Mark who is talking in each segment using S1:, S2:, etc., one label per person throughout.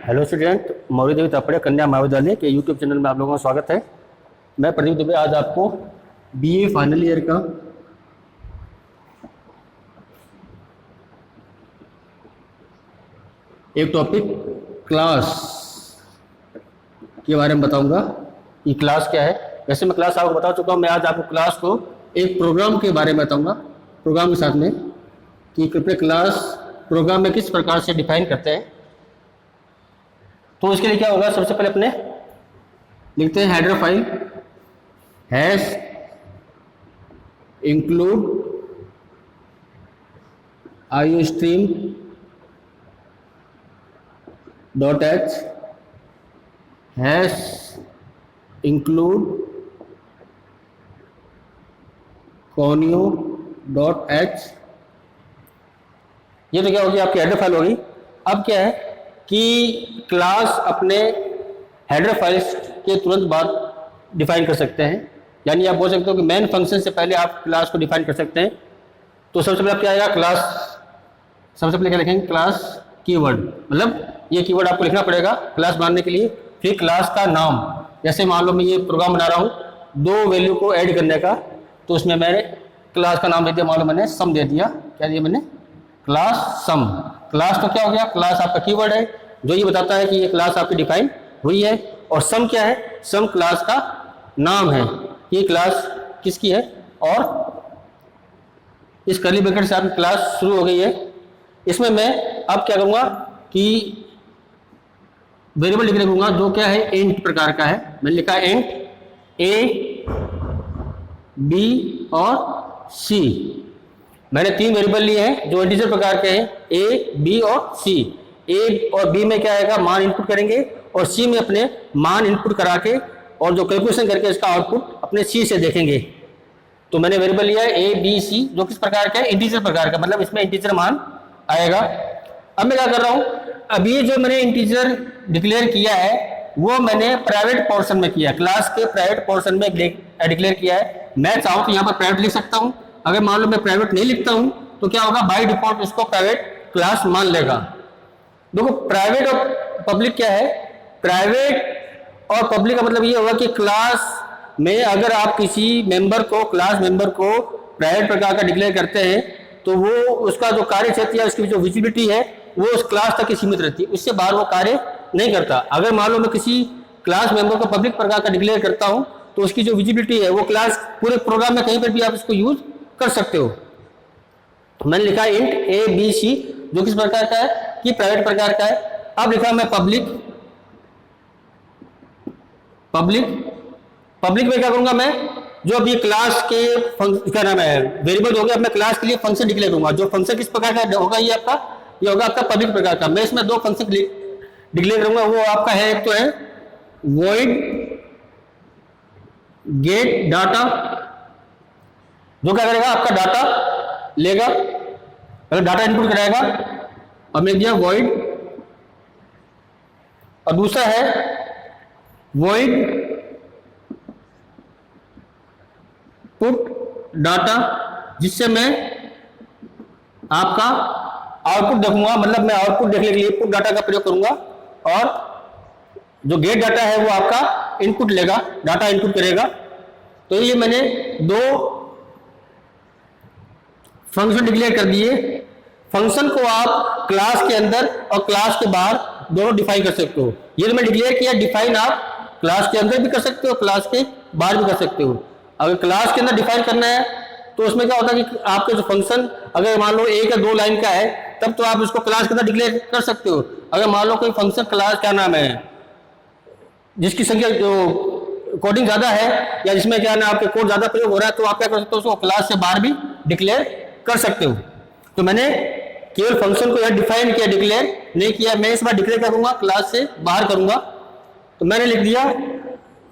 S1: Hello student, Maurya देवी तापड़े कन्या महाविद्यालय के यूट्यूब चैनल में आप लोगों का स्वागत है। मैं प्रदीप दुबे आज आपको बीए फाइनल ईयर का एक टॉपिक क्लास के बारे में बताऊंगा कि क्लास क्या है। वैसे मैं क्लास आपको बता चुका हूँ। मैं आज आपको क्लास को एक प्रोग्राम के बारे में बताऊंगा, प्रोग्राम के साथ में कि कृपया क्लास प्रोग्राम में किस प्रकार से डिफाइन करते हैं। तो इसके लिए क्या होगा, सबसे पहले अपने लिखते हैं header file hash include iostream dot H hash include conio dot H. ये तो क्या होगी, आपकी हेडर फाइल होगी। अब क्या है कि क्लास अपने हेडर फाइल्स के तुरंत बाद डिफाइन कर सकते हैं। यानी आप बोल सकते हो कि मेन फंक्शन से पहले आप क्लास को डिफाइन कर सकते हैं। तो सबसे पहले क्या आएगा, क्लास। सबसे पहले क्या लिखेंगे, क्लास कीवर्ड, मतलब ये कीवर्ड आपको लिखना पड़ेगा क्लास बनाने के लिए। फिर क्लास का नाम, जैसे मान लो मैं ये प्रोग्राम बना रहा हूँ 2 वैल्यू को ऐड करने का, तो उसमें मैंने क्लास का नाम दे दिया, मान लो मैंने सम दे दिया। क्या दिया मैंने, क्लास सम। क्लास तो क्या हो गया, क्लास आपका कीवर्ड है जो ये बताता है कि ये क्लास आपकी डिफाइन हुई है। और सम क्या है, सम क्लास का नाम है, ये क्लास किसकी है। और इस कर्ली ब्रैकेट से आपकी क्लास शुरू हो गई है। इसमें मैं अब क्या करूँगा कि वेरिएबल लिखने दूंगा जो क्या है, इंट प्रकार का है। मैंने लिखा है इंट ए बी और सी। मैंने 3 वेरिएबल लिए हैं जो इंटीजर प्रकार के हैं, ए बी और सी। ए और बी में क्या आएगा, मान इनपुट करेंगे, और सी में अपने मान इनपुट करा के और जो कैलकुलेशन करके इसका आउटपुट अपने सी से देखेंगे। तो मैंने वेरिएबल लिया है ए बी सी जो किस प्रकार का है, इंटीजर प्रकार का, मतलब इसमें इंटीजर मान आएगा। अब मैं क्या कर रहा हूँ, अभी जो मैंने इंटीजर डिक्लेयर किया है वो मैंने प्राइवेट पोर्शन में किया, क्लास के प्राइवेट पोर्शन में डिक्लेयर किया है। मैं चाहूँ तो यहाँ पर प्राइवेट लिख सकता हूँ। अगर मान लो मैं प्राइवेट नहीं लिखता हूँ तो क्या होगा, बाय डिफॉल्ट इसको प्राइवेट क्लास मान लेगा। देखो प्राइवेट और पब्लिक क्या है, प्राइवेट और पब्लिक का मतलब ये होगा कि क्लास में अगर आप किसी मेंबर को, क्लास मेंबर को प्राइवेट प्रकार का डिक्लेयर करते हैं तो वो उसका जो कार्य क्षेत्र या उसकी जो विजिबिलिटी है वो उस क्लास तक ही सीमित रहती है, उससे बाहर वो कार्य नहीं करता। अगर मान लो मैं किसी क्लास मेंबर को पब्लिक प्रकार का डिक्लेयर करता हूँ तो उसकी जो विजिबिलिटी है वो क्लास पूरे प्रोग्राम में कहीं पर भी आप इसको यूज कर सकते हो। मैंने लिखा है इंट ए बी सी जो किस प्रकार का है, कि प्राइवेट प्रकार का है। अब लिखा मैं पब्लिक में क्या करूंगा, मैं जो अभी क्लास के क्या नाम है वेरिएबल हो गया, अब मैं क्लास के लिए फंक्शन डिक्लेयर करूंगा। जो फंक्शन किस प्रकार का होगा, ये होगा आपका पब्लिक प्रकार का। मैं इसमें 2 फंक्शन डिक्लेयर करूंगा। वो आपका है, एक तो है void गेट डाटा, जो क्या करेगा, आपका डाटा लेगा, अगर डाटा इनपुट कराएगा। अब मैं दिया void, और दूसरा है void पुट डाटा, जिससे मैं आपका आउटपुट देखूंगा, मतलब मैं आउटपुट देखने के लिए पुट डाटा का प्रयोग करूंगा। और जो गेट डाटा है वो आपका इनपुट लेगा, डाटा इनपुट करेगा। तो ये मैंने 2 फंक्शन डिक्लेयर कर दिए। फंक्शन को आप क्लास के अंदर और क्लास के बाहर दोनों डिफाइन कर सकते हो। ये तो मैं डिक्लेयर किया, डिफाइन आप क्लास के अंदर भी कर सकते हो, क्लास के बाहर भी कर सकते हो। अगर क्लास के अंदर डिफाइन करना है तो उसमें क्या होता है कि आपके जो फंक्शन अगर मान लो 1 या 2 लाइन का है तब तो आप उसको क्लास के अंदर डिक्लेयर कर सकते हो। अगर मान लो कोई फंक्शन क्लास क्या नाम है जिसकी संख्या जो कोडिंग ज्यादा है या जिसमें क्या नाम आपके कोड ज्यादा प्रयोग हो रहा है, तो आप क्या कर सकते हो, उसको क्लास से बाहर भी डिक्लेयर कर सकते हो। तो मैंने केवल फंक्शन को यहाँ डिफाइन किया, डिक्लेयर नहीं किया। मैं इस बार डिक्लेयर करूंगा, क्लास से बाहर करूंगा। तो मैंने लिख दिया,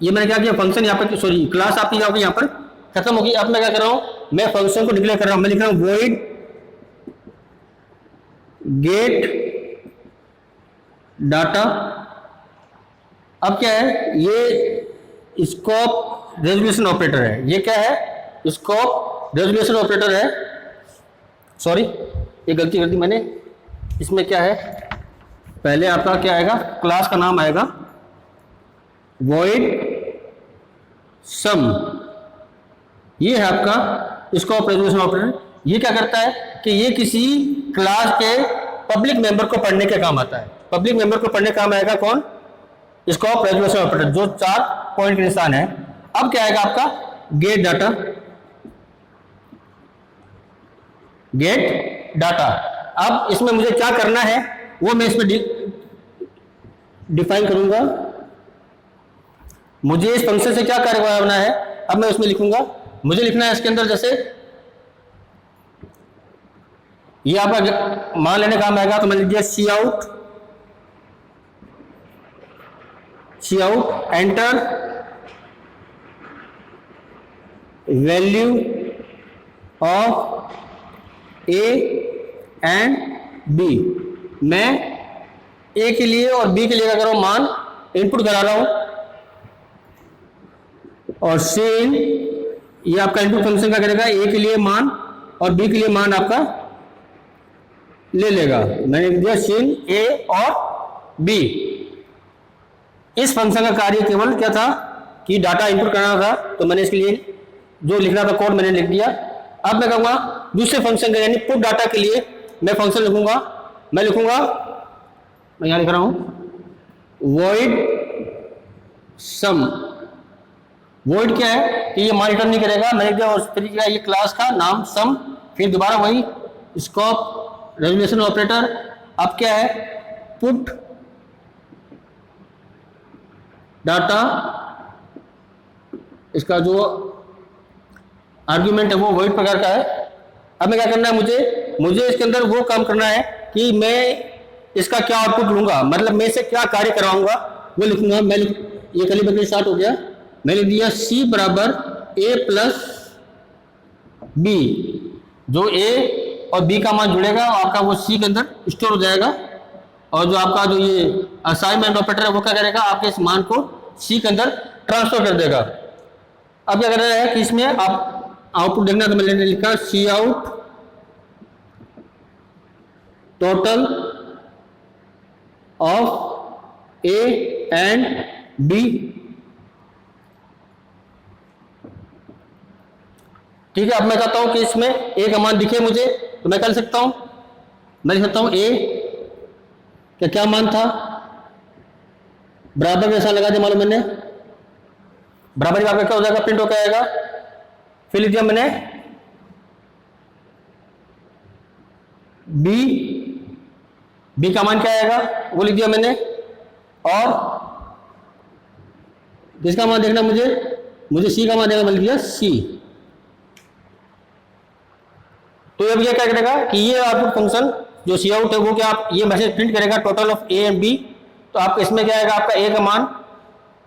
S1: ये मैंने क्या किया, फंक्शन यहाँ पर, सॉरी क्लास आपकी यहाँ पर खत्म होगी। अब मैं क्या कर रहा हूँ, मैं फंक्शन को डिक्लेयर कर रहा हूँ। मैं लिख रहा हूँ void गेट डाटा। अब क्या है, ये स्कोप रेजोल्यूशन ऑपरेटर है। ये क्या है, स्कोप रेजोल्यूशन ऑपरेटर है। सॉरी, ये गलती कर दी मैंने। इसमें क्या है, पहले आपका क्या आएगा, क्लास का नाम आएगा void sum, ये है आपका स्कोप रेजोल्यूशन ऑपरेटर। ये क्या करता है कि ये किसी क्लास के पब्लिक मेंबर को पढ़ने के काम आता है। पब्लिक मेंबर को पढ़ने काम आएगा कौन, स्कोप रेजोल्यूशन ऑपरेटर, जो 4 पॉइंट के निशान है। अब क्या आएगा आपका गेट डाटा, गेट डाटा। अब इसमें मुझे क्या करना है वो मैं इसमें डिफाइन करूंगा। मुझे इस फंक्शन से क्या कार्य करना है, अब मैं उसमें लिखूंगा। मुझे लिखना है इसके अंदर, जैसे ये आपका मान लेने काम आएगा, तो मैंने लिख दिया C out enter value of A and B. मैं ए के लिए और बी के लिए क्या कर रहा हूं, मान इनपुट करा रहा हूं, और सिन ये आपका इनपुट फंक्शन क्या करेगा, ए के लिए मान और बी के लिए मान आपका ले लेगा। मैंने लिख दिया सिन ए और बी। इस फंक्शन का कार्य केवल क्या था कि डाटा इनपुट करना था, तो मैंने इसके लिए जो लिखना था कोड मैंने लिख दिया। अब मैं कहूंगा दूसरे फंक्शन के यानी पुट डाटा के लिए मैं फंक्शन लिखूंगा। मैं यहां लिख रहा हूं void sum। void क्या है कि ये मान रिटर्न नहीं करेगा, मैंने दिया उस तरीके ये क्लास का नाम सम, फिर दोबारा वही स्कोप रेजोल्यूशन ऑपरेटर। अब क्या है पुट डाटा, इसका जो आर्ग्यूमेंट है वो void प्रकार का है। अब मैं क्या करना है, मुझे इसके अंदर वो काम करना है कि मैं इसका क्या आउटपुट लूंगा, मतलब मैं इसे क्या कार्य करवाऊंगा वो लिखूंगा। मैं ये कली बकरी स्टार्ट हो गया, मैंने दिया सी बराबर ए प्लस बी। जो ए और बी का मान जुड़ेगा आपका वो सी के अंदर स्टोर हो जाएगा, और जो आपका जो ये असाइनमेंट ऑपरेटर है वो क्या करेगा, आपके इस मान को सी के अंदर ट्रांसफर कर देगा। अब क्या करना है कि इसमें आप आउटपुट देखना, तो मैंने लिखा C out total of A and B. ठीक है, अब मैं चाहता हूं कि इसमें ए का मान दिखे मुझे, तो मैं कर सकता हूं, मैं लिख सकता हूं ए का क्या मान था, बराबर जैसा लगा दिया मालूम मैंने, बराबर आपका क्या हो जाएगा, प्रिंट होकर आएगा। फिर लिख दिया मैंने बी का मान क्या आएगा वो लिख दिया मैंने, और किसका मान देखना मुझे सी का मान देखना, मैं लिख दिया सी। तो अब ये क्या करेगा कि ये आउटपुट फंक्शन जो सी आउट है वो क्या आप ये मैसेज प्रिंट करेगा total of A and B. तो आपको इसमें क्या आएगा, आपका ए का मान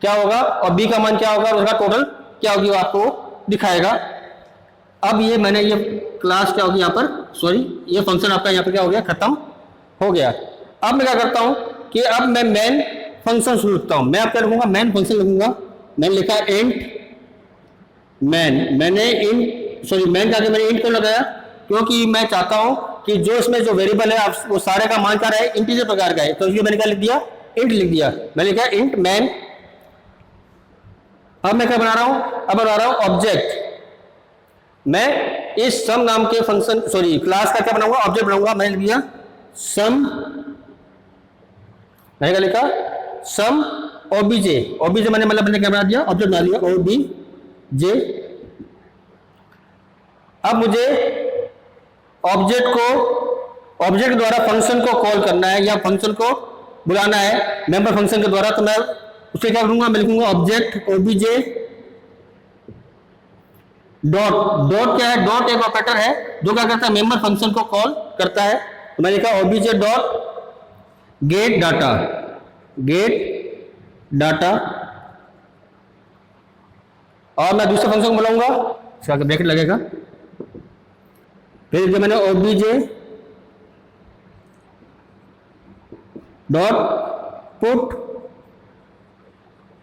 S1: क्या होगा और बी का मान क्या होगा और उसका टोटल क्या होगी वो आपको दिखाएगा। अब ये मैंने ये क्लास क्या होगी यहाँ पर, सॉरी ये फंक्शन आपका यहाँ पर क्या हो गया, खत्म हो गया। अब मैं क्या करता हूँ कि अब मैं मेन फंक्शन शुरू लिखता हूँ। मैं आप क्या लिखूंगा, मेन फंक्शन लिखूंगा। मैंने लिखा इंट मैन, मैंने इंट सॉरी मैन का मैंने इंट क्यों लगाया, क्योंकि मैं चाहता हूं कि जो इसमें जो वेरिएबल है आप वो सारे का मान क्या रहे, इंटीजर प्रकार का है, तो इसलिए मैंने क्या लिख दिया, इंट लिख दिया। मैंने लिखा इंट मैन। अब मैं क्या बना रहा हूं, अब बना रहा हूं ऑब्जेक्ट। मैं इस सम नाम के फंक्शन सॉरी क्लास का क्या बनाऊंगा, ऑब्जेक्ट बनाऊंगा। मैंने लिख दिया सम, मैंने क्या लिखा सम ओबीजे। ओबीजे मैंने मतलब मैंने क्या बना दिया, ऑब्जेक्ट बना दिया ओबीजे। अब मुझे ऑब्जेक्ट द्वारा फंक्शन को कॉल करना है या फंक्शन को बुलाना है मेंबर फंक्शन के द्वारा। तो मैं उसे क्या करूंगा, मैं लिखूंगा ऑब्जेक्ट ओबीजे डॉट क्या है, डॉट एक ऑपरेटर है जो क्या करता है, मेंबर फंक्शन को कॉल करता है। तो मैं लिखा ओबीजे डॉट गेट डाटा और मैं दूसरे फंक्शन को बुलाऊंगा, इसका ब्रैकेट लगेगा। फिर जो मैंने ओबीजे डॉट पुट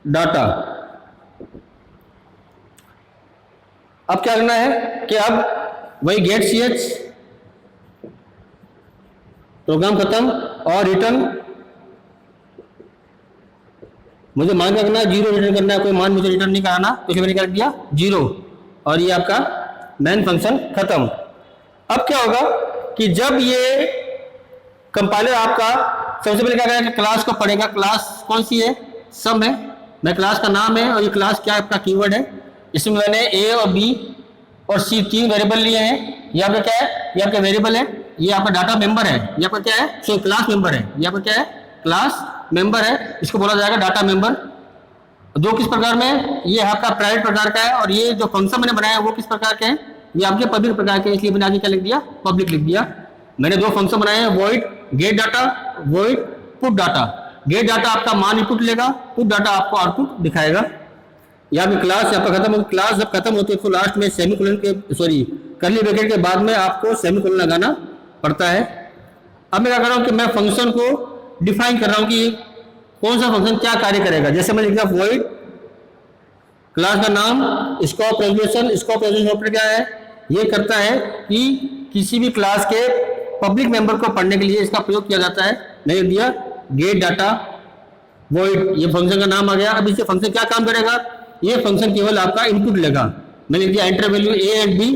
S1: डाटा। अब क्या करना है कि अब वही गेट ch प्रोग्राम खत्म और रिटर्न मुझे मान क्या करना है, 0 रिटर्न करना है, कोई मान मुझे रिटर्न नहीं कराना, तो इसलिए मैंने क्या दिया 0, और ये आपका मेन फंक्शन खत्म। अब क्या होगा कि जब ये कंपाइलर आपका सबसे पहले क्या करेगा, क्लास को पढ़ेगा। क्लास कौन सी है, सम है, मैं क्लास का नाम है, और ये क्लास क्या आपका कीवर्ड है। इसमें मैंने ए और बी और सी 3 वेरिएबल लिए हैं। ये आपका क्या है, ये आपका वेरिएबल है, ये आपका डाटा मेंबर है, ये आपका क्या है, सो क्लास मेंबर है, ये आपका क्या है, क्लास मेंबर है, इसको बोला जाएगा डाटा मेंबर। जो किस प्रकार में, ये आपका प्राइवेट प्रकार का है, और ये जो फंक्शन मैंने बनाया है वो किस प्रकार के हैं, ये आपके पब्लिक प्रकार के, इसलिए मैंने आगे क्या लिख दिया, पब्लिक लिख दिया। मैंने 2 फंक्शन बनाए हैं, void gate data, void put data. Gate data आपका मान इनपुट लेगा, पुट डाटा आपको आउटपुट दिखाएगा। यहाँ पे क्लास यहाँ पर खत्म होगी। क्लास जब खत्म होती है तो लास्ट में सेमीकोलन के कर्ली ब्रैकेट के बाद में आपको सेमीकोलन लगाना पड़ता है। अब मैं क्या कर रहा हूँ कि मैं फंक्शन को डिफाइन कर रहा हूँ कि कौन सा फंक्शन क्या कार्य करेगा। जैसे मैं लिख दिया वॉइड क्लास का नाम, स्कोप रेजोल्यूशन ऑपरेटर क्या है, ये करता है कि किसी भी क्लास के पब्लिक मेंबर को पढ़ने के लिए इसका प्रयोग किया जाता है। मैंने दिया गेट डाटा वॉइड, ये फंक्शन का नाम आ गया। अब इससे फंक्शन क्या काम करेगा, ये फंक्शन केवल आपका इनपुट लेगा। मैंने दिया enter value A and B,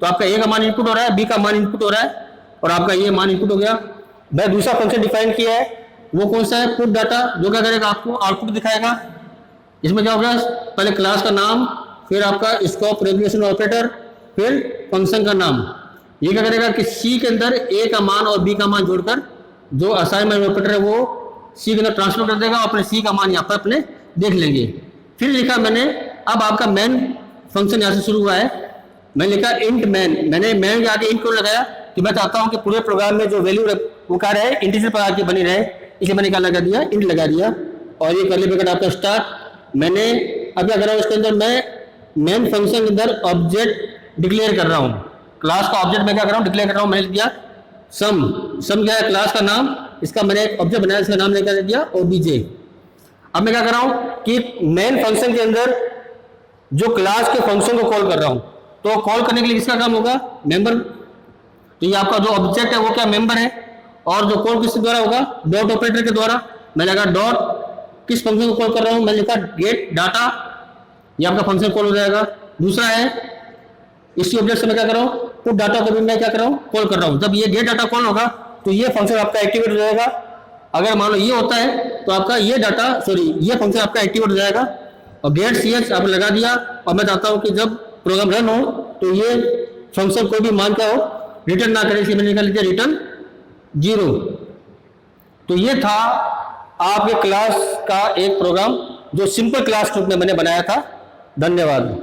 S1: तो आपका ए का मान इनपुट हो रहा है, बी का मान इनपुट हो रहा है, और आपका ये मान इनपुट हो गया। मैं दूसरा फंक्शन डिफाइन किया है, वो कौन सा है, पुट डाटा, जो क्या करेगा, आपको आउटपुट दिखाएगा। इसमें क्या होगा, पहले क्लास का नाम, फिर आपका स्कोप रेजोल्यूशन ऑपरेटर, फिर फंक्शन का नाम। ये क्या करेगा कि सी के अंदर ए का मान और बी का मान जोड़कर जो असाइनमेंट ऑपरेटर है वो सी के अंदर ट्रांसफर कर देगा, और अपने सी का मान यहाँ पर अपने देख लेंगे। फिर लिखा मैंने, अब आपका मेन फंक्शन यहाँ से शुरू हुआ है, मैंने लिखा इंट मैन। मैंने मैन के आगे इंट क्यों लगाया कि मैं चाहता हूँ कि पूरे प्रोग्राम में जो वैल्यू वो क्या रहे, इंटीजर प्रकार की बनी रहे, इसलिए मैंने क्या लगा दिया, इंट लगा दिया। और ये कर्ली ब्रैकेट आपका स्टार्ट। मैंने अब क्या कर रहा हूँ, इसके अंदर मैं मेन फंक्शन के अंदर ऑब्जेक्ट डिक्लेयर कर रहा हूँ। क्लास का ऑब्जेक्ट मैं क्या कर रहा हूँ, डिक्लेयर कर रहा हूँ। मैंने दिया सम, सम क्या है, क्लास का नाम, इसका मैंने एक ऑब्जेक्ट बनाया, इसका नाम मैंने दिया ओबीजे। अब मैं क्या कर रहा हूँ कि मेन फंक्शन के अंदर जो क्लास के फंक्शन को कॉल कर रहा हूँ, तो कॉल करने के लिए किसका काम होगा, मेंबर। तो ये आपका जो ऑब्जेक्ट है वो क्या, मेंबर है, और जो कॉल किसके द्वारा होगा, डॉट ऑपरेटर के द्वारा। मैं लगा डॉट, किस फंक्शन को कॉल कर रहा हूँ, मैं लिखा गेट डाटा, ये आपका फंक्शन कॉल हो जाएगा। दूसरा है इसी ऑब्जेक्ट से मैं क्या कर रहा हूँ, पुट डाटा को भी मैं क्या कर रहा हूँ, कॉल कर रहा हूँ। जब ये गेट डाटा कॉल होगा तो ये फंक्शन आपका एक्टिवेट हो जाएगा। अगर मान लो ये होता है तो आपका ये डाटा ये फंक्शन आपका एक्टिवेट हो जाएगा। और गेट ch आप लगा दिया, और मैं चाहता हूँ कि जब प्रोग्राम रन हो तो ये फंक्शन कोई भी मान क्या हो, रिटर्न ना करे, इसलिए मैंने निकाल दिया रिटर्न 0। तो ये था आपके क्लास का एक प्रोग्राम जो सिंपल क्लास ग्रुप में मैंने बनाया था। धन्यवाद।